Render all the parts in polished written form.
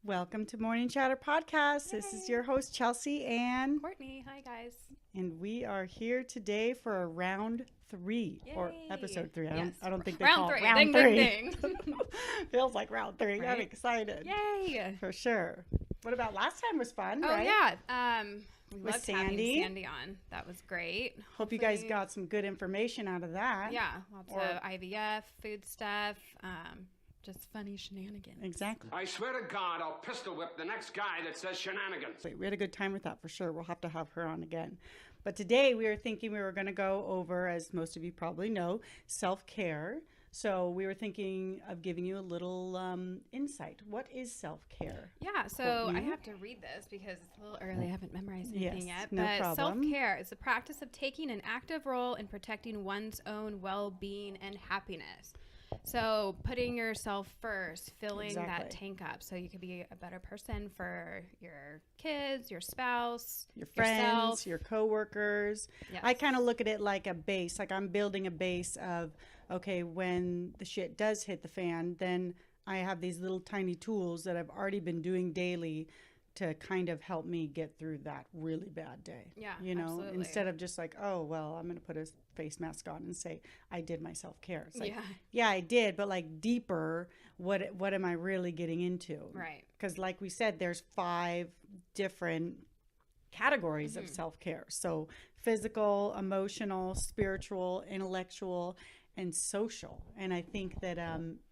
Welcome to Morning Chatter Podcast. Yay. This is your host, Chelsea and Courtney. Hi, guys. And we are here today for a round 3 or Yay. episode 3. Yes. I don't think they round call three. it round ding, 3. Ding, ding. Feels like round 3. Right? I'm excited. Yay. For sure. What about last time was fun, Oh, right? yeah. We With loved Sandy. having Sandy on. That was great. Hope you guys got some good information out of that. Yeah. Lots of IVF, food stuff, just funny shenanigans. Exactly. I swear to God, I'll pistol whip the next guy that says shenanigans. We had a good time with that for sure. We'll have to have her on again. But today we were thinking we were going to go over, as most of you probably know, self-care. So we were thinking of giving you a little insight. What is self-care? Yeah, so I have to read this because it's a little early. I haven't memorized anything yet. No but problem. self-care is the practice of taking an active role in protecting one's own well-being and happiness. So putting yourself first, filling that tank up so you could be a better person for your kids, your spouse, your friends, yourself. your coworkers. Yes. I kind of look at it like a base. Like I'm building a base of, okay, when the shit does hit the fan, then I have these little tiny tools that I've already been doing daily to kind of help me get through that really bad day. Yeah, you know, absolutely. instead of just like, oh, well, I'm going to put a face mask on and say I did my self-care. It's like, Yeah. yeah, I did, but like deeper, what am I really getting into? Right. Because like we said, there's 5 different categories of self-care. So physical, emotional, spiritual, intellectual, and social. And I think that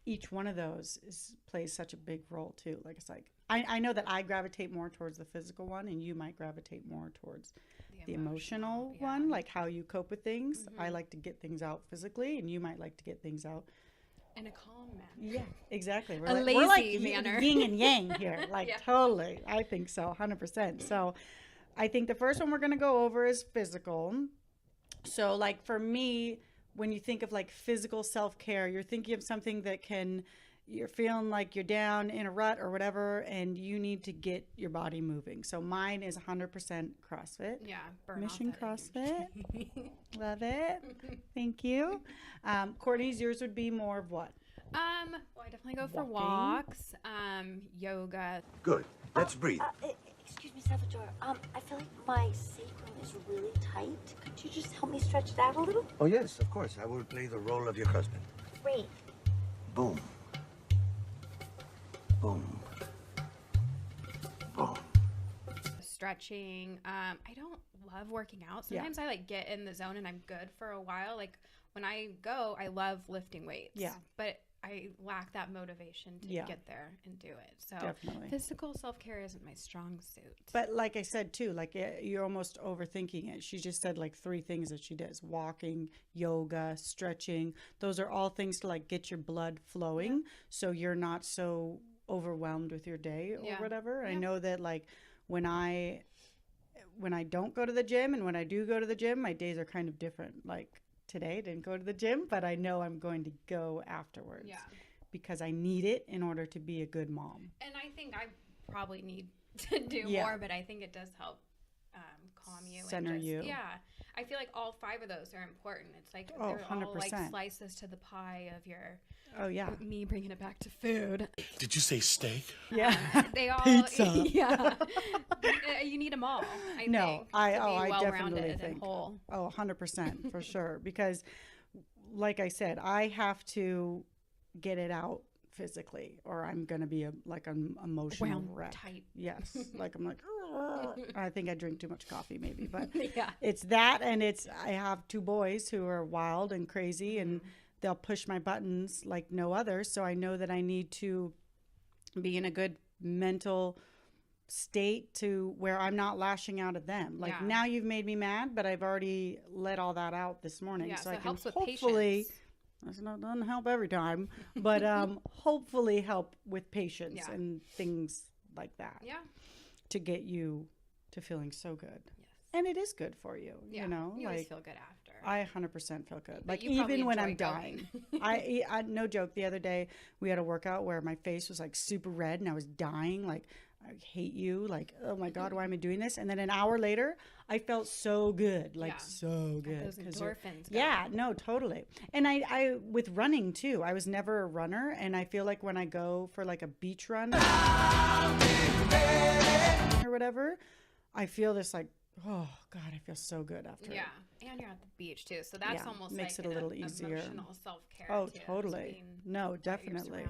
each one of those plays such a big role too. Like it's like, I know that I gravitate more towards the physical one, and you might gravitate more towards the emotional one, like how you cope with things. I like to get things out physically, and you might like to get things out In a calm manner. yeah, exactly. A We're like lazy manner. yin and yang here. Like Yeah. totally. I think so, 100%. So I think the first one we're going to go over is physical. So like for me, when you think of like physical self-care, you're thinking of something that you're feeling like you're down in a rut or whatever, and you need to get your body moving. So mine is 100% CrossFit. Yeah. Burn Mission off that CrossFit. Love it. Thank you. Courtney's, yours would be more of what? Well, I definitely go for Walking. walks, yoga. Good. Let's breathe. Excuse me, Salvatore. I feel like my sacrum is really tight. Could you just help me stretch it out a little? Oh, yes, of course. I will play the role of your husband. Great. Boom. Boom. Boom. Stretching. I don't love working out. Sometimes I like get in the zone and I'm good for a while. Like when I go, I love lifting weights. Yeah. But I lack that motivation to get there and do it. So Definitely. physical self-care isn't my strong suit. But like I said too, like you're almost overthinking it. She just said like 3 things that she does: walking, yoga, stretching. Those are all things to like get your blood flowing, so you're not so overwhelmed with your day or whatever. I know that like when I don't go to the gym and when I do go to the gym, my days are kind of different. Like today I didn't go to the gym, but I know I'm going to go afterwards. Yeah. Because I need it in order to be a good mom. And I think I probably need to do more, but I think it does help calm you. Center you. Yeah. I feel like all 5 of those are important. It's like Oh, they're all like 100%. slices to the pie of your Oh yeah. me bringing it back to food. Did you say steak? Yeah. They all Pizza. Yeah. You need them all. I No, think, I to be definitely well-rounded and think. whole. Oh, 100% for sure. Because like I said, I have to get it out physically or I'm going to be an emotional Wound wreck. tight. Yes. Like I'm like, I think I drink too much coffee maybe, but Yeah. it's that. And I have 2 boys who are wild and crazy and they'll push my buttons like no other. So I know that I need to be in a good mental state to where I'm not lashing out at them. Like now you've made me mad, but I've already let all that out this morning. Yeah, so so I it can helps with hopefully, patience. doesn't help every time, but hopefully help with patience and things like that Yeah. to get you to feeling so good. Yes. And it is good for you, Yeah. you know, You always like feel good after. I 100% feel good. But Like you probably even when enjoy I'm dying, going. I no joke. The other day we had a workout where my face was like super red and I was dying. Like I hate you. Like, oh my God, why am I doing this? And then an hour later, I felt so good, like so good. Those endorphins. Yeah, no, totally. And I, with running too, I was never a runner. And I feel like when I go for like a beach run or whatever, I feel this like, oh God, I feel so good after it. Yeah, and you're at the beach too, so that's almost makes like it a little easier. Emotional self-care. Oh, too, totally. No, definitely.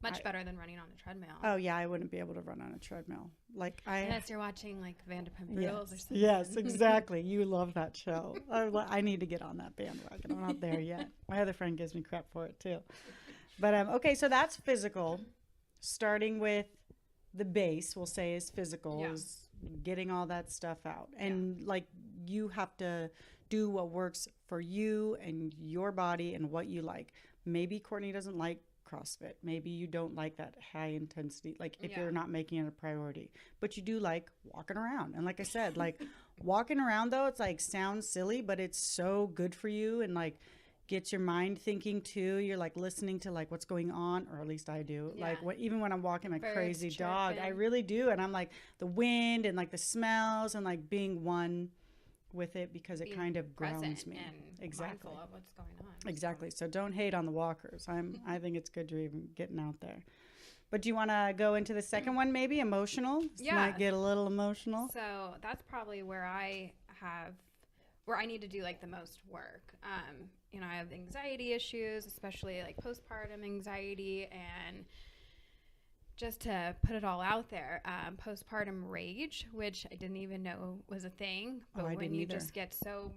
Much better than running on a treadmill. Oh yeah, I wouldn't be able to run on a treadmill. Like unless you're watching like Vanderpump Rules or something. Yes, exactly. You love that show. I need to get on that bandwagon. I'm not there yet. My other friend gives me crap for it too. But okay, so that's physical. Starting with the base, we'll say, is physical, is getting all that stuff out. And like you have to do what works for you and your body and what you like. Maybe Courtney doesn't like CrossFit. Maybe you don't like that high intensity, like if you're not making it a priority, but you do like walking around. And like I said, like walking around though, it's like sounds silly, but it's so good for you and like gets your mind thinking too. You're like listening to like what's going on, or at least I do. Like even when I'm walking my crazy dog, I really do. And I'm like the wind and like the smells and like being one with it because it kind of grounds me. Exactly. Mindful of what's going on. Exactly. So don't hate on the walkers. I think it's good you're even getting out there. But do you want to go into the second one, maybe emotional? Yeah. Might get a little emotional. So that's probably where I need to do like the most work. You know, I have anxiety issues, especially like postpartum anxiety, and just to put it all out there, postpartum rage, which I didn't even know was a thing. But when you just get so,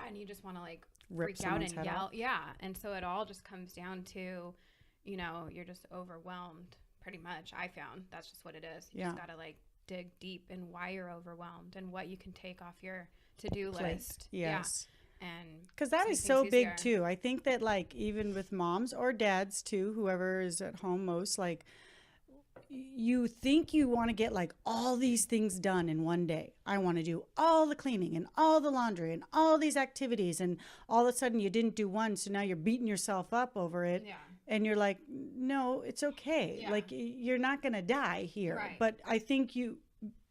and you just want to like freak out and yell. Yeah. And so it all just comes down to, you know, you're just overwhelmed pretty much. I found that's just what it is. You just got to like dig deep in why you're overwhelmed and what you can take off your to-do list. Yes. Yeah. And because that is so big too. I think that like even with moms or dads too, whoever is at home most, like, you think you want to get like all these things done in one day. I want to do all the cleaning and all the laundry and all these activities, and all of a sudden you didn't do one, so now you're beating yourself up over it. Yeah. And you're like, no, it's okay. Yeah. Like you're not going to die here. Right. But I think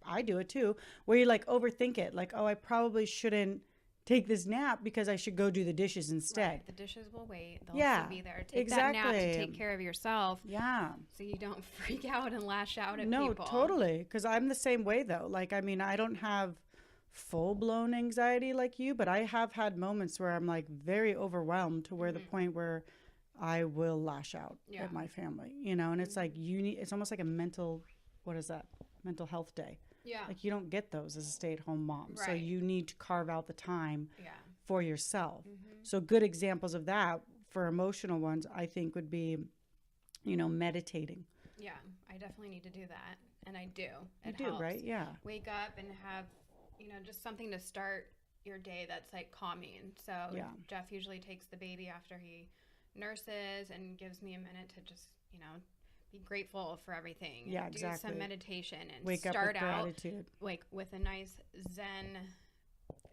I do it too, where you like overthink it. Like, oh, I probably shouldn't take this nap because I should go do the dishes instead. Right. The dishes will wait. They'll still be there. Take that nap to take care of yourself. Yeah. So you don't freak out and lash out at people. No, totally. Because I'm the same way though. Like, I mean, I don't have full-blown anxiety like you, but I have had moments where I'm like very overwhelmed to where the point where I will lash out at my family, you know, and it's like it's almost like a mental health day. Yeah. Like you don't get those as a stay-at-home mom. Right. So you need to carve out the time for yourself. Mm-hmm. So good examples of that for emotional ones, I think would be, you know, meditating. Yeah, I definitely need to do that. And I do. You do, right? Yeah. Wake up and have, you know, just something to start your day that's like calming. So Jeff usually takes the baby after he nurses and gives me a minute to just, you know, be grateful for everything. Yeah, exactly. Do some meditation and wake start up with out gratitude. Like with a nice Zen,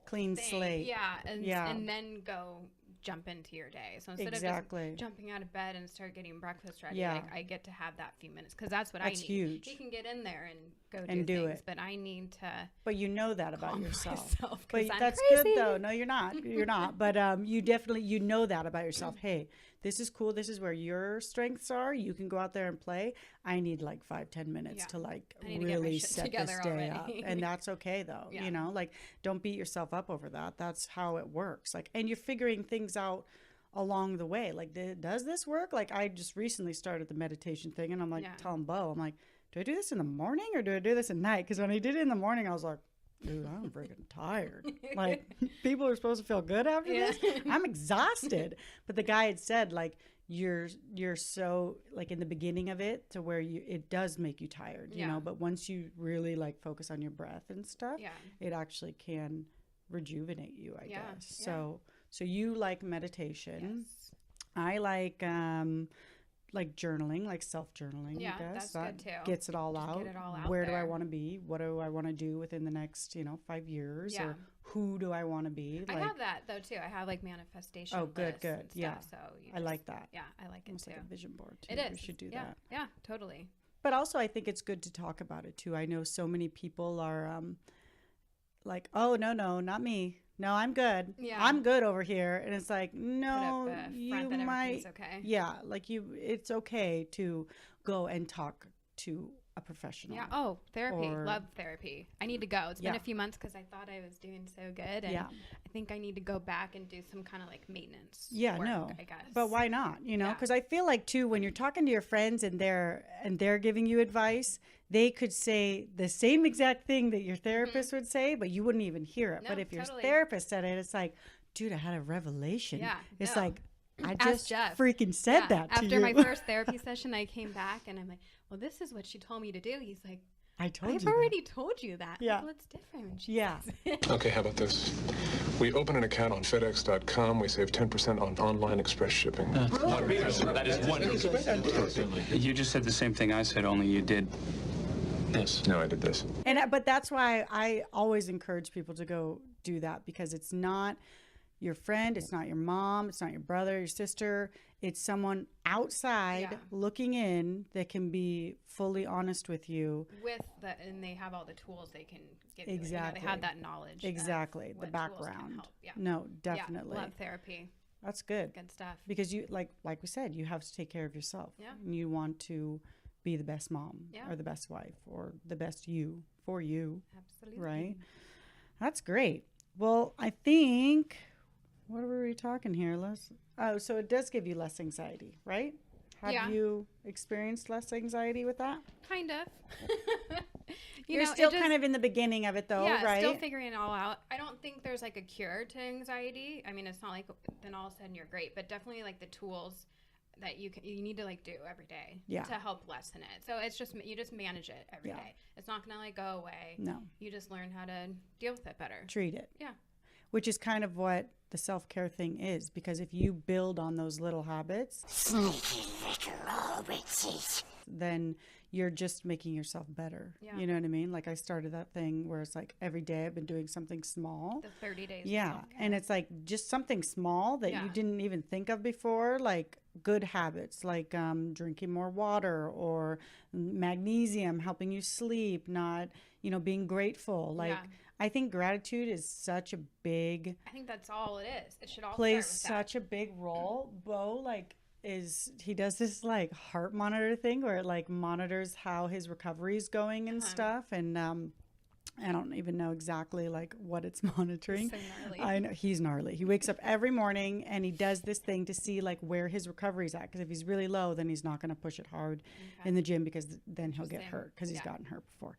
clean slate. Yeah, and then go jump into your day. So instead of just jumping out of bed and start getting breakfast ready, like I get to have that few minutes because that's what I need. Huge. He can get in there and go do things, but I need to. But you know that about yourself. But that's crazy. Good though. No, you're not. You're not. But you definitely know that about yourself. Hey, this is cool. This is where your strengths are. You can go out there and play. I need like 5-10 minutes to like really set this day up. And that's okay though. Yeah. You know, like don't beat yourself up over that. That's how it works. Like, and you're figuring things out along the way. Like, does this work? Like I just recently started the meditation thing and I'm like telling Bo, I'm like, do I do this in the morning or do I do this at night? Because when I did it in the morning, I was like, dude, I'm freaking tired. Like, people are supposed to feel good after this. I'm exhausted. But the guy had said, like, you're so, like, in the beginning of it to where it does make you tired, you know? But once you really, like, focus on your breath and stuff, it actually can rejuvenate you, I guess. Yeah. So you like meditation. Yes. I like journaling, like self-journaling, I guess. That's good too. Gets it all out. Get it all out. Where do I want to be? What do I want to do within the next, 5 years? Yeah. Or who do I want to be? I have that though too. I have like manifestation. Oh, good. Yeah. So I like that. Yeah, I like it almost too. Like a vision board too. It is. We should do that. that. Yeah, totally. But also I think it's good to talk about it too. I know so many people are like, oh, no, not me. No, I'm good. Yeah. I'm good over here. And it's like, no, Put up a you front that might. everything's okay. Yeah. Like it's okay to go and talk to a professional. Yeah. Oh, therapy. Or- Love therapy. I need to go. It's been Yeah. a few months because I thought I was doing so good. And Yeah. I think I need to go back and do some kind of like maintenance. Yeah, work, no. I guess. But why not? You know, Yeah. because I feel like too, when you're talking to your friends and they're giving you advice, they could say the same exact thing that your therapist would say, but you wouldn't even hear it. No, But if your totally. therapist said it, it's like, dude, I had a revelation. Yeah, It's no. like, I Ask just Jeff. freaking said Yeah, that to after you. my first therapy session, I came back and I'm like, well, this is what she told me to do. He's like, I told I've you. already told you that. Yeah. Like, well, it's different. When she Yeah. says it. Okay, how about this? We open an account on FedEx.com. We save 10% on online express shipping. That is wonderful. You just said the same thing I said, only you did this. No, I did this. But that's why I always encourage people to go do that, because it's not your friend, it's not your mom, it's not your brother, your sister. It's someone outside Yeah. looking in that can be fully honest with you. And they have all the tools they can give you. Exactly. They have that knowledge. of Exactly. The what tools can background. help. Yeah. No, definitely. Yeah, love therapy. That's good. Good stuff. Because you like we said, you have to take care of yourself. Yeah. And you want to be the best mom Yeah. or the best wife or the best you for you. Absolutely. Right? That's great. Well, I think, what were we talking here, Les? Oh, so it does give you less anxiety, right? Have Yeah. you experienced less anxiety with that? Kind of. You're know, it still just- kind of in the beginning of it though, yeah, right? still figuring it all out. I don't think there's like a cure to anxiety. I mean, it's not like then all of a sudden you're great, but definitely like the tools that you need to like do every day Yeah. to help lessen it. So it's just you just manage it every day. Yeah. It's not gonna like go away. No. You just learn how to deal with it better. Treat it. Yeah. Which is kind of what the self-care thing is, because if you build on those little habits, then you're just making yourself better. Yeah. You know what I mean? Like I started that thing where it's like every day I've been doing something small. The 30 days. of Yeah. self-care. And it's like just something small that Yeah. you didn't even think of before, like good habits, like drinking more water or magnesium, helping you sleep, not, being grateful. Like, Yeah. I think gratitude is such a big, I think that's all it is. It should all plays start with such a big role. Bo, he does this like heart monitor thing where it like monitors how his recovery is going and stuff. And, I don't even know exactly like what it's monitoring. So gnarly. I know he's gnarly. He wakes up every morning and he does this thing to see like where his recovery's at. Because if he's really low, then he's not going to push it hard in the gym, because then he'll get Interesting. hurt, because he's Yeah. gotten hurt before.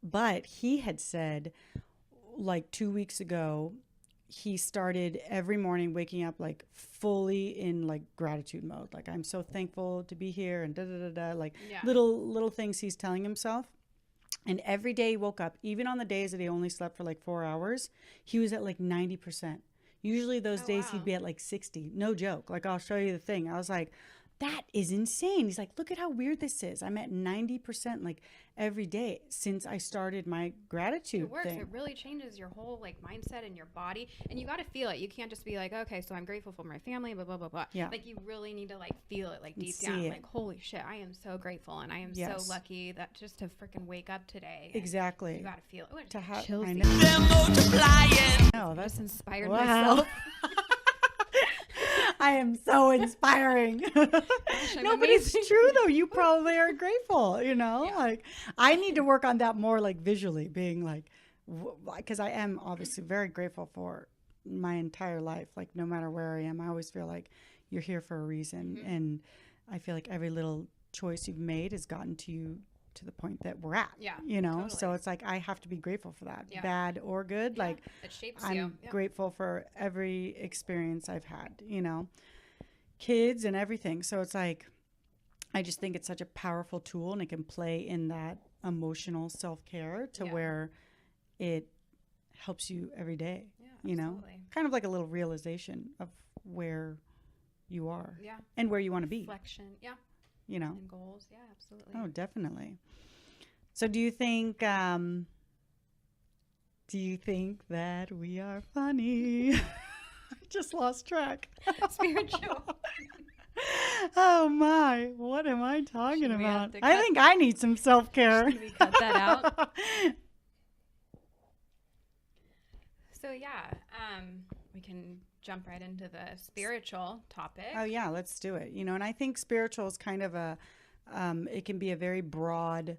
But he had said like 2 weeks ago, he started every morning waking up like fully in like gratitude mode. Like, I'm so thankful to be here and like Yeah. little things he's telling himself. And every day he woke up, even on the days that he only slept for like 4 hours, he was at like 90%. Usually those days wow. he'd be at like 60. No joke. Like, I'll show you the thing. I was like, that is insane. He's like, look at how weird this is. I'm at 90% like every day since I started my gratitude It works. thing. It really changes your whole like mindset and your body, and you got to feel it. You can't just be like, okay, so I'm grateful for my family, blah blah blah blah. Yeah. Like you really need to like feel it, like deep see down, it. like holy shit, I am so grateful, and I am Yes. so lucky that just to freaking wake up today. and Exactly. You got to feel it. Ooh, To have, chills I me. know. No, I that's just inspired wow. myself. I am so inspiring. I'm No, but it's amazing. true though. You probably are grateful, like I need to work on that more, like visually being like, because I am obviously very grateful for my entire life. Like no matter where I am, I always feel like you're here for a reason. And I feel like every little choice you've made has gotten to you to the point that we're at, Yeah, So totally. it's like, I have to be grateful for that, Yeah. bad or good. Like it shapes I'm you. Yeah. grateful for every experience I've had, kids and everything. So it's like, I just think it's such a powerful tool, and it can play in that emotional self-care to Yeah. where it helps you every day, Yeah, absolutely. kind of like a little realization of where you are Yeah. and where you want to be, Reflection. Yeah. And goals. Yeah, absolutely. Oh, definitely. So do you think that we are funny? I just lost track. Spiritual. Oh my, what am I talking Should we have about? to I cut- think I need some self-care. Should we cut that out? So yeah, we can jump right into the spiritual topic. Oh yeah, let's do it. And I think spiritual is kind of it can be a very broad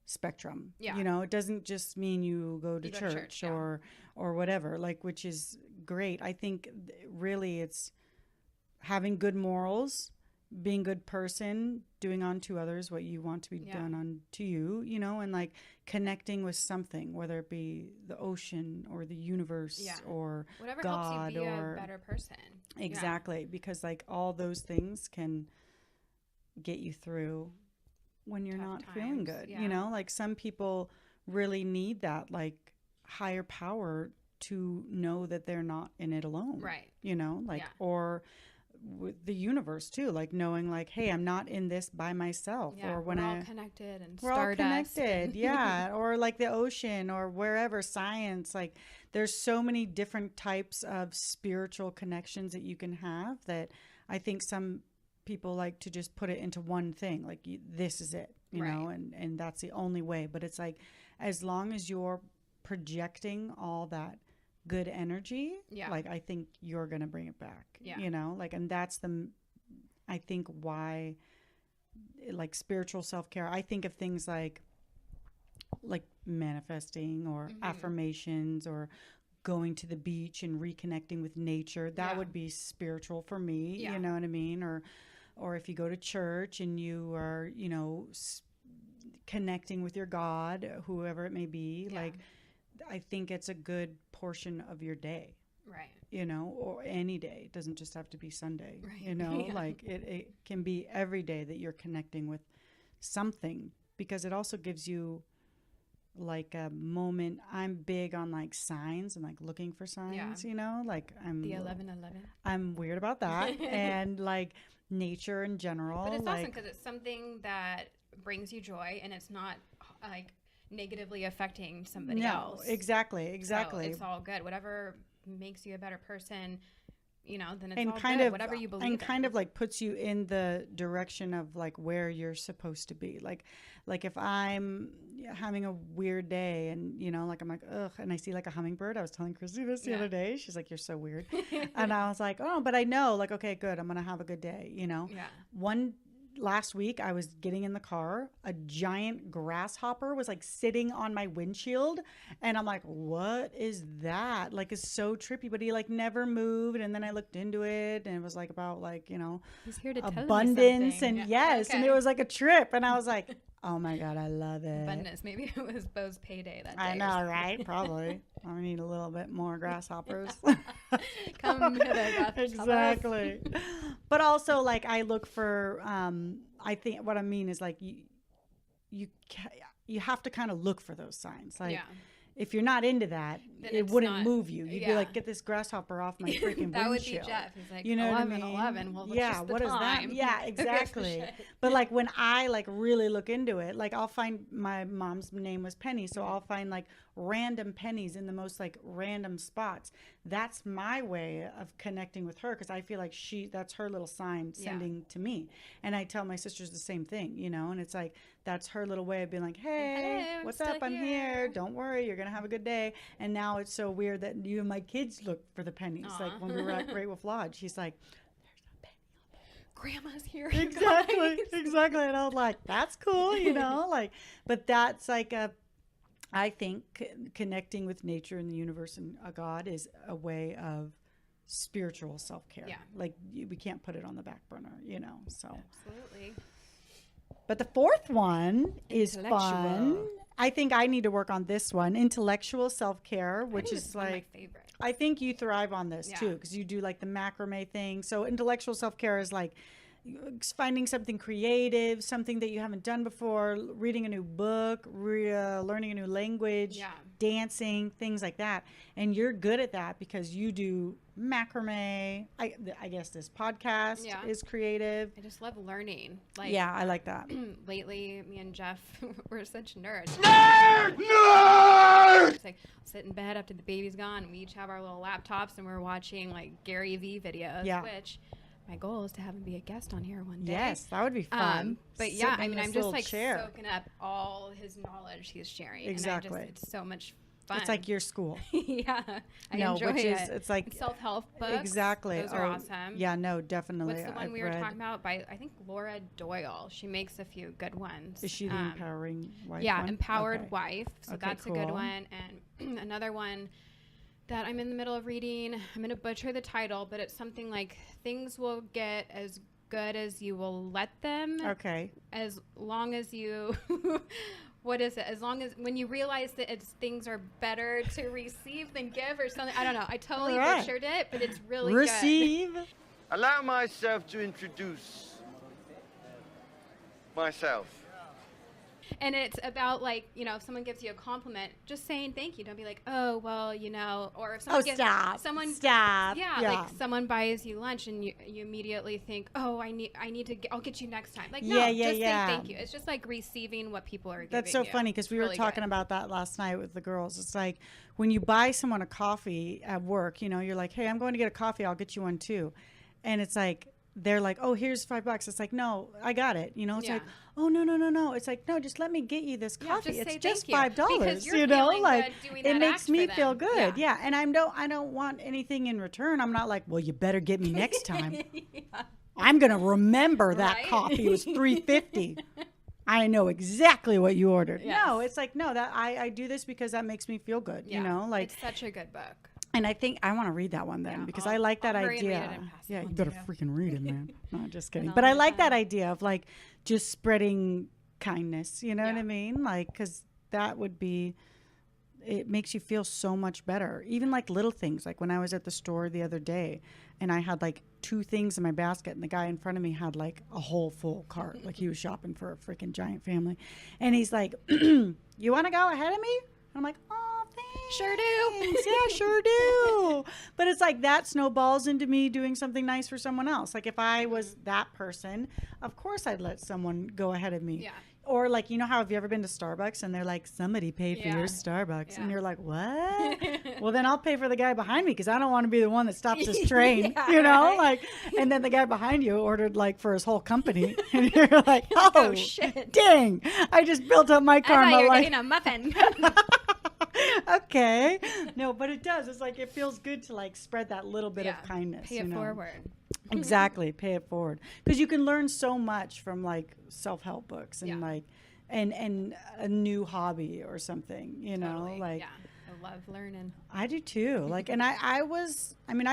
spectrum. Yeah. It doesn't just mean you go to You go to church, church, yeah. or whatever, which is great. I think really it's having good morals, being a good person, doing unto others what you want to be done unto you, and connecting with something, whether it be the ocean or the universe or whatever God helps you be or a better person. exactly, because all those things can get you through when you're Tough not feeling times, good. Some people really need that higher power to know that they're not in it alone, Right. or with the universe too, knowing hey, I'm not in this by myself. Or when we're all connected and we're all stardust connected. Yeah. Or the ocean or wherever, science, there's so many different types of spiritual connections that you can have that I think some people like to just put it into one thing. This is it, you know, and that's the only way. But it's as long as you're projecting all that good energy, I think you're going to bring it back, and that's I think why spiritual self-care, I think of things like manifesting or affirmations or going to the beach and reconnecting with nature. That would be spiritual for me, you know what I mean? Or if you go to church and you are, connecting with your God, whoever it may be, I think it's a good portion of your day. Right. Or any day. It doesn't just have to be Sunday. Right. It can be every day that you're connecting with something, because it also gives you a moment. I'm big on signs and looking for signs, I'm the 11:11. I'm weird about that. And nature in general. But it's awesome because it's something that brings you joy and it's not negatively affecting somebody else. Exactly. So it's all good. Whatever makes you a better person, then it's and all kind good. of Whatever you believe and in. kind of puts you in the direction of where you're supposed to be. If I'm having a weird day and I'm ugh, and I see a hummingbird. I was telling Chrissy this the other day. She's you're so weird. And I was oh, but I know okay, good, I'm gonna have a good day. Last week I was getting in the car, a giant grasshopper was sitting on my windshield, and I'm what is that? It's so trippy, but he never moved. And then I looked into it and it was about He's here to tell you abundance something. and yes, Okay. and it was a trip, and I was oh my God, I love it. Abundance. Maybe it was Bo's payday that day. I know, right? Probably. I need a little bit more grasshoppers. Come to the grasshoppers. Exactly. But also, I look for. I think what I mean is you have to kind of look for those signs. If you're not into that, Then it it's wouldn't not- move you. You'd yeah. be get this grasshopper off my freaking That would windshield. be Jeff. He's You know 11, what I mean? 11. Well, what's yeah, just the what is that? time? Yeah, Who gives a exactly. shit? But when I really look into it, I'll find, my mom's name was Penny, so I'll find random pennies in the most random spots. That's my way of connecting with her, because I feel that's her little sign sending to me. And I tell my sisters the same thing, and it's that's her little way of being hey, Hello, I'm what's still up? I'm here. Don't worry, you're gonna have a good day. And now it's so weird that you and my kids look for the pennies. Aww. When we were at Great Wolf Lodge, she's there's a penny. Grandma's here. you Exactly, guys. exactly. And I was that's cool, but that's I think connecting with nature and the universe and God is a way of spiritual self-care. Yeah. We can't put it on the back burner, so. Absolutely. But the fourth one is Intellectual. fun. I think I need to work on this one, intellectual self-care, which is one of my favorites. I think you thrive on this Yeah. too, because you do the macrame thing. So intellectual self-care is finding something creative, something that you haven't done before, reading a new book, learning a new language, dancing, things like that. And you're good at that because you do macrame. I guess this podcast is creative. I just love learning. Yeah, I like that. Lately, me and Jeff we're such nerds. Nerd! It's sit in bed after the baby's gone, and we each have our little laptops, and we're watching Gary V videos, which my goal is to have him be a guest on here one day. Yes, that would be fun. But Sit yeah, in I mean, this I'm just little like chair. soaking up all his knowledge he's sharing. Exactly. And it's so much fun. It's like your school. Yeah, I No, enjoy which it. is it's like Self-help books. exactly. Those are awesome. Yeah, no, definitely. What's the one I've we were read- talking about by, I think, Laura Doyle? She makes a few good ones. Is she the empowering wife? Yeah, one? Empowered Okay. Wife. So Okay, that's a good cool. one. And another one that I'm in the middle of reading, I'm going to butcher the title, but it's something like things will get as good as you will let them. Okay. As long as you, what is it? As long as, when you realize that things are better to receive than give or something. I don't know. I totally All right. butchered it, but it's really Receive. Allow myself to introduce myself. And it's about, like, you know, if someone gives you a compliment, just saying thank you. Don't be like, oh, well, you know, or if someone Stop. Yeah, like someone buys you lunch and you immediately think, oh, I'll get you next time. Like, no, just say thank you. It's just like receiving what people are giving That's so you. funny because we were really talking good. about that last night with the girls. It's like when you buy someone a coffee at work, you know, you're like, hey, I'm going to get a coffee. I'll get you one too. And it's like, they're like, oh, here's $5. It's like, no, I got it. You know, it's like, oh, no. It's like, no, just let me get you this coffee. just say It's just thank you. $5. Because you're you know, feeling like good doing it that makes act me for feel them. good. Yeah. And I don't want anything in return. I'm not like, well, you better get me next time. I'm going to remember that Right? coffee. It was $3.50. I know exactly what you ordered. Yes. No, it's like, no, that I do this because that makes me feel good. Yeah. You know, like, it's such a good book. and I think I want to read that one then because I like that I'll hurry and read idea. it and pass it Yeah, on you to better you. freaking read it, man. No, just kidding. all But I the like that time. idea of like just spreading kindness. You know what Yeah. I mean? Like, because that would be. It makes you feel so much better. Even like little things. Like when I was at the store the other day and I had like 2 things in my basket and the guy in front of me had like a whole full cart. Like he was shopping for a freaking giant family. And he's like, you want to go ahead of me? And I'm like, oh, thanks. Sure do. Yeah, sure do. But it's like that snowballs into me doing something nice for someone else. Like if I was that person, of course I'd let someone go ahead of me. Yeah. Or like, you know how have you ever been to Starbucks and they're like, somebody paid for Yeah. your Starbucks. Yeah. And you're like, what? Well, then I'll pay for the guy behind me because I don't want to be the one that stops his train, Yeah, you know? right. Like, and then the guy behind you ordered like for his whole company. And you're like, oh, oh, shit. dang. I just built up my I karma. thought you were like, getting a muffin. okay. No, but it does. It's like it feels good to like spread that little bit Yeah. of kindness. Pay you it know? forward. Exactly. Pay it forward. Because you can learn so much from like self-help books and Yeah. like and a new hobby or something, you know, Totally. like yeah. I love learning. I do too. Like, and I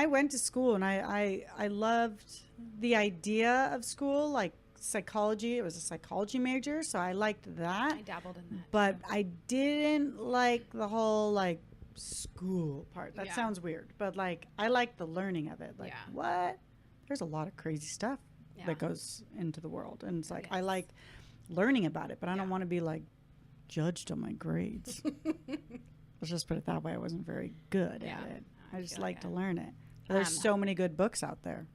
went to school and I loved the idea of school, like psychology. It was a psychology major. So I liked that. I dabbled in that. But I didn't like the whole like school part. That Yeah. sounds weird, but like I like the learning of it. Like Yeah. what? There's a lot of crazy stuff Yeah. that goes into the world, and it's like I Yes. like learning about it, but I don't Yeah. want to be like judged on my grades. Let's just put it that way. I wasn't very good Yeah. at it. I just feel like ya. to learn it. There's so many good books out there.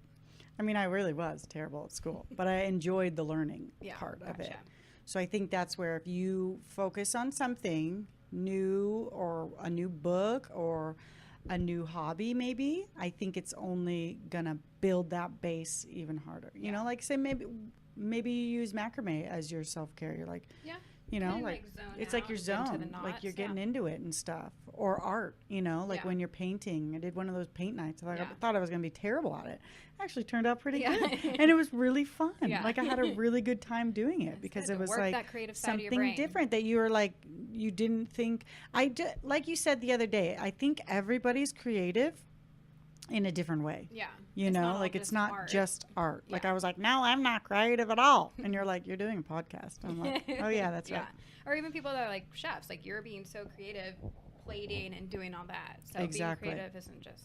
I mean, I really was terrible at school, but I enjoyed the learning Yeah, part of it. gotcha. So I think that's where if you focus on something new or a new book or a new hobby, maybe, I think it's only going to build that base even harder. You know, like say maybe you use macrame as your self-care. You're like, Yeah. you know, Kinda, like zone it's like out your and get into zone, the like knots, you're getting yeah. into it and stuff. Or art, you know, like Yeah. when you're painting. I did one of those paint nights. I Yeah. thought I was going to be terrible at it. Actually turned out pretty Yeah. good. And it was really fun. Yeah. Like I had a really good time doing it That's because good it to was work like that creative side of your something brain. different that you were like, you didn't think. Like you said the other day, I think everybody's creative in a different way. Yeah. You It's know, not all like it's just not art. just art. Like Yeah. I was like, no, I'm not creative at all. And you're like, you're doing a podcast. I'm like, oh yeah, that's right. Or even people that are like chefs, like you're being so creative, plating and doing all that. So Exactly. being creative isn't just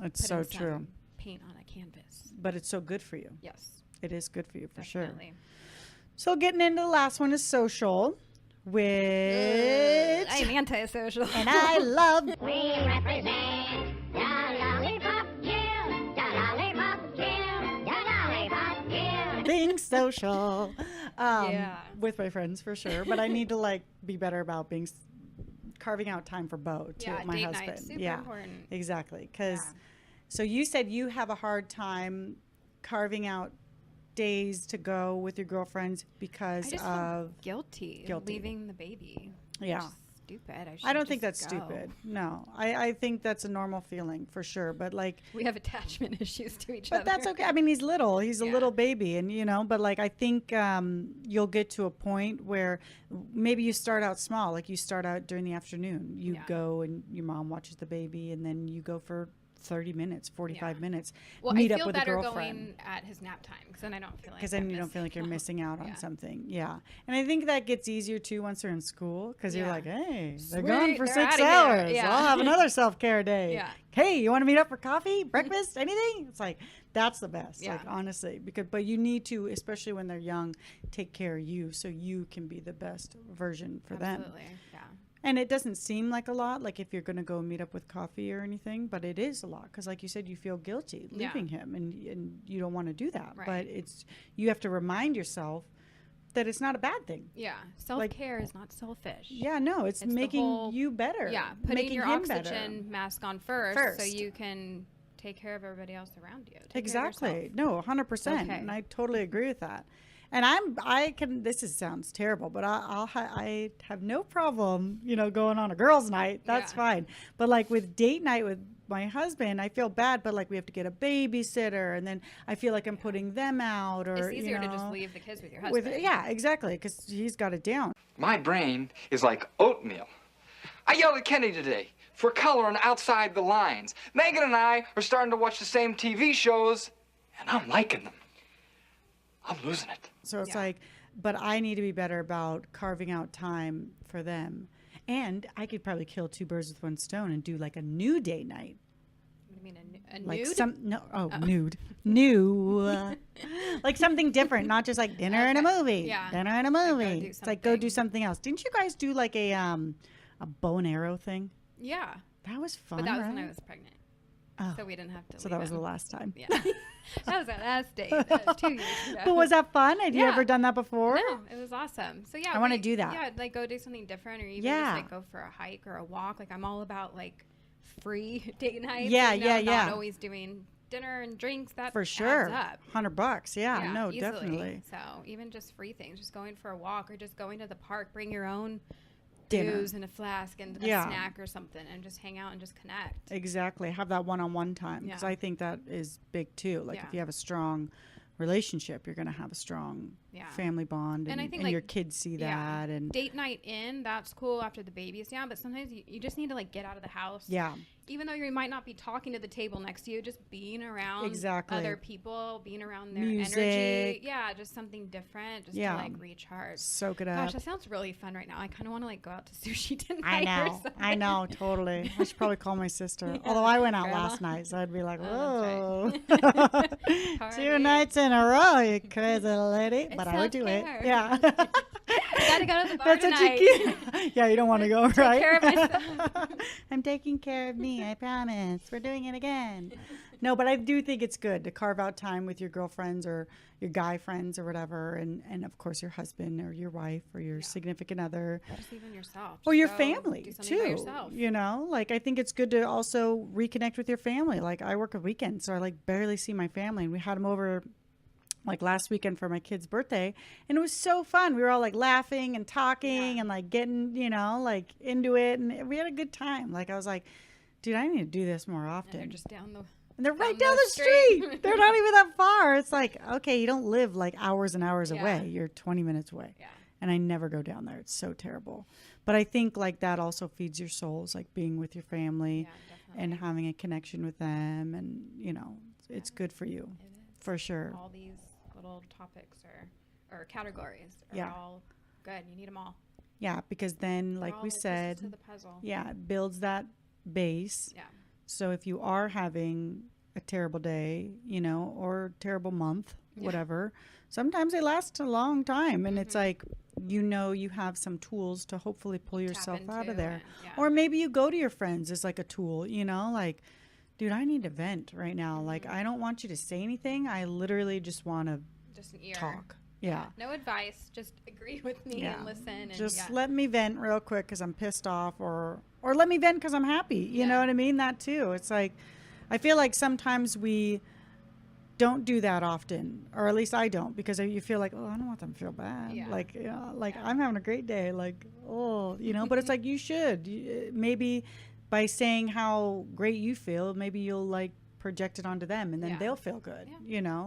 It's so putting some true. paint on a canvas. But it's so good for you. Yes, It is good for you for sure. definitely. So getting into the last one is social, which I'm antisocial. and I love We represent the lollipop guild, the lollipop guild, the lollipop guild. being social Yeah. with my friends for sure. But I need to like be better about being carving out time for Bo too, Yeah, my date husband. night, super yeah, important. exactly. Because Yeah. so you said you have a hard time carving out days to go with your girlfriends because I just of feel guilty leaving the baby. Yeah. Which is stupid. I don't think just that's go. stupid. No, I think that's a normal feeling for sure. But like, We have attachment issues to each but other. that's okay. I mean, he's little. He's a little baby, and but like I think you'll get to a point where maybe you start out small. Like you start out during the afternoon. You go and your mom watches the baby, and then you go for 30 minutes, 45 minutes. Well, meet I up feel with a better girlfriend. going at his nap time because then I don't feel like Because then I'm you don't feel like you're missing missing out on Yeah. something. Yeah. And I think that gets easier too once they're in school because you're Yeah. like, hey, they're Sweet, gone for they're 6 outta here. hours. Yeah. I'll have another self-care day. Yeah. Hey, you want to meet up for coffee, breakfast, anything? It's like, that's the best. Yeah. Like, honestly, but you need to, especially when they're young, take care of you so you can be the best version for them. Absolutely. Yeah. And it doesn't seem like a lot, like if you're going to go meet up with coffee or anything, but it is a lot because, like you said, you feel guilty Yeah. leaving him, and you don't want to do that. Right. But you have to remind yourself that it's not a bad thing. Yeah. Self-care is not selfish. Yeah, no, it's It's the making whole- you better. Yeah. Putting making your him oxygen better. mask on first so First. you can take care of everybody else around you. Take care of Exactly. yourself. No, 100%. Okay. And I totally agree with that. And sounds terrible, but I have no problem, going on a girls' night. That's Yeah. fine. But like with date night with my husband, I feel bad, but like we have to get a babysitter, and then I feel like I'm putting them out, or It's easier to just leave the kids with your husband. yeah, exactly, because he's got it down. My brain is like oatmeal. I yelled at Kenny today for coloring outside the lines. Megan and I are starting to watch the same TV shows, and I'm liking them. I'm losing it. So it's like, but I need to be better about carving out time for them. And I could probably kill two birds with one stone and do like a new date night. What do you mean, a Like nude? nude. New. Like something different, not just like dinner and a movie. Yeah. Dinner and a Like, go movie. do It's like go do something. something else. Didn't you guys do like a bow and arrow thing? Yeah. That was fun, But that was right? when I was pregnant. Oh. So we didn't have to So leave that was him. the last time. Yeah. That was our last date. That was 2 years ago. But was that fun? Had you Yeah. ever done that before? No, it was awesome. So yeah, I wanna do that. Yeah, like go do something different, or even Yeah. just like go for a hike or a walk. Like I'm all about like free date nights. Yeah, you know, yeah, yeah. Not always doing dinner and drinks. That For sure. adds up. $100. Yeah, no, easily. definitely. So even just free things, just going for a walk or just going to the park, bring your own Dinner. booze and a flask and a Yeah. snack or something, and just hang out and just connect. Exactly. Have that one-on-one time, because Yeah. I think that is big too. Like Yeah. if you have a strong relationship, you're going to have a strong Yeah. family bond, And and, I think, and your like, kids see Yeah. that. And Date night in, that's cool after the baby's down, but sometimes you just need to like get out of the house. yeah, Even though you might not be talking to the table next to you, just being around Exactly. other people, being around their Music. energy. Yeah, just something different, just Yeah. to like recharge. soak it up. Gosh, that sounds really fun right now. I kind of want to like go out to sushi tonight. I or know, something. I know, totally. I should probably call my sister. Although I went out Grandma. last night, so I'd be like, Oh, whoa, that's 2 Party. nights in a row, you crazy lady. But I would do it. self-care. Yeah. I gotta go to the bar That's tonight. what you Yeah, you don't want to go, right? care of myself. I'm taking care of me, I promise. We're doing it again. No, but I do think it's good to carve out time with your girlfriends or your guy friends or whatever, and of course your husband or your wife or your significant other Just even yourself. or Just your go family do something by too. yourself. You know, like I think it's good to also reconnect with your family. Like I work a weekend, so I like barely see my family, and we had them over like last weekend for my kid's birthday, and it was so fun. We were all like laughing and talking and like getting, like into it, and we had a good time. Like I was like, dude, I need to do this more And often. they're just down the. And they're right down down the the street. They're not even that far. It's like, okay, you don't live like hours and hours Yeah. away. You're 20 minutes away. Yeah. And I never go down there. It's so terrible. But I think like that also feeds your souls, like being with your family Yeah, and definitely. having a connection with them. And, it's good for you, It is. for sure. All these little topics or categories are Yeah. all good. You need them all. Yeah, because then, They're like all we the pieces said, to the puzzle. yeah, it builds that base. Yeah. So if you are having a terrible day, or terrible month, whatever, sometimes they last a long time. And it's like, you have some tools to hopefully pull yourself out into of there. and- yeah. Or maybe you go to your friends as like a tool, like, dude, I need to vent right now. Like, I don't want you to say anything. I literally just want to Just an ear. talk. Yeah. No advice. Just agree with me Yeah. and listen. And Just yeah. let me vent real quick because I'm pissed off, or let me vent because I'm happy. You know Yeah. what I mean? That too. It's like, I feel like sometimes we don't do that often, or at least I don't, because you feel like, oh, I don't want them to feel bad. Yeah. Like, I'm having a great day. Like, oh, but it's like, you should. Maybe by saying how great you feel, maybe you'll like project it onto them, and then they'll feel good.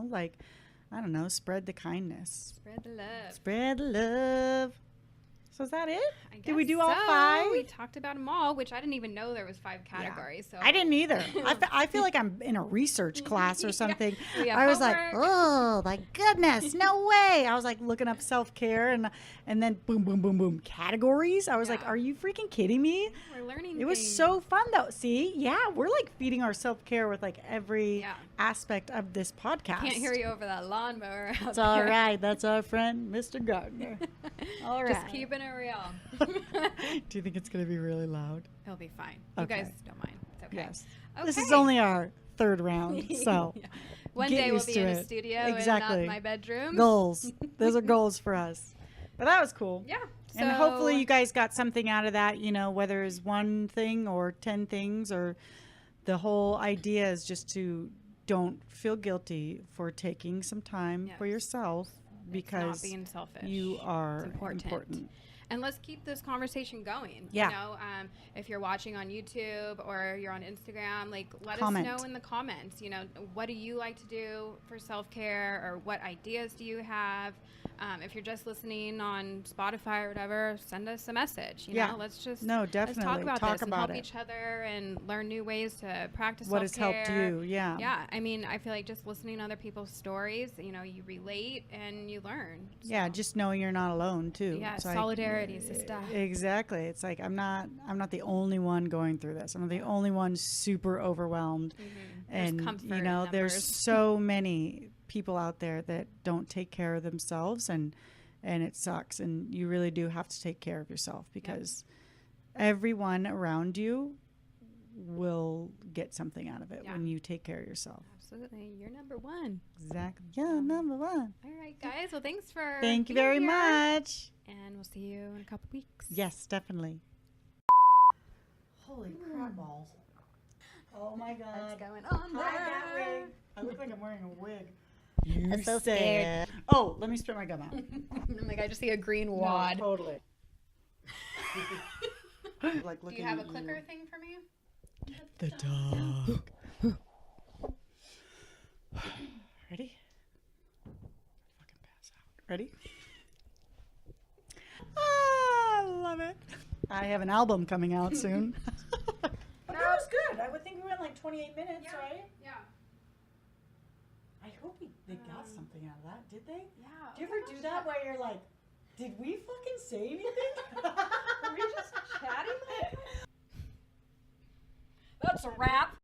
Like, I don't know, spread the kindness. Spread the love. Spread the love. So is that it? Did we do all 5? We talked about them all, which I didn't even know there was 5 categories. So I didn't either. I feel like I'm in a research class or something. Yeah. I was like, oh my goodness, no way. I was like looking up self-care, and then boom, boom, boom, boom, categories. I was like, are you freaking kidding me? We're learning. It was so fun though. See, we're like feeding our self-care with like every aspect of this podcast. Can't hear you over that lawnmower. It's all right. That's our friend, Mr. Gardner. All right. Just keeping it real. Do you think it's going to be really loud? It'll be fine. Okay. You guys don't mind. It's okay. Yes. Okay. This is only our 3rd round, so One day we'll be in a studio and not my bedroom. Goals. Those are goals for us. But that was cool. Yeah. And hopefully you guys got something out of that, whether it's one thing or 10 things, or the whole idea is just to don't feel guilty for taking some time for yourself, because it's not being selfish. You are it's important. And let's keep this conversation going. Yeah. If you're watching on YouTube or you're on Instagram, like let Comment. us know in the comments, what do you like to do for self-care, or what ideas do you have? If you're just listening on Spotify or whatever, send us a message. Let's just definitely let's talk about this and help it. each other and learn new ways to practice What self-care. has helped you? Yeah. Yeah. I mean, I feel like just listening to other people's stories, you relate and you learn. So. Yeah, just knowing you're not alone too. Yeah, it's solidarity is the stuff. Exactly. It's like I'm not the only one going through this. I'm not the only one super overwhelmed. And there's so many people out there that don't take care of themselves, and it sucks, and you really do have to take care of yourself, because everyone around you will get something out of it when you take care of yourself. Absolutely. You're number 1. Exactly. Yeah, number 1. All right, guys. Well, thanks for Thank you very much. And we'll see you in a couple weeks. Yes, definitely. Holy crap balls. Oh my God. What's going on there? That wig. I look like I'm wearing a wig. I'm so scared. Oh, let me spit my gum out. I'm like, I just see a green wad. No, totally. Like, do you have a clicker thing for me? The dog. Ready? Fucking pass out. Ready? I love it. I have an album coming out soon. But that was good. I would think we went like 28 minutes, right? Yeah. I hope they got something out of that. Did they? Yeah. Do you ever do that where you're like, did we fucking say anything? Were we just chatting? That's a wrap.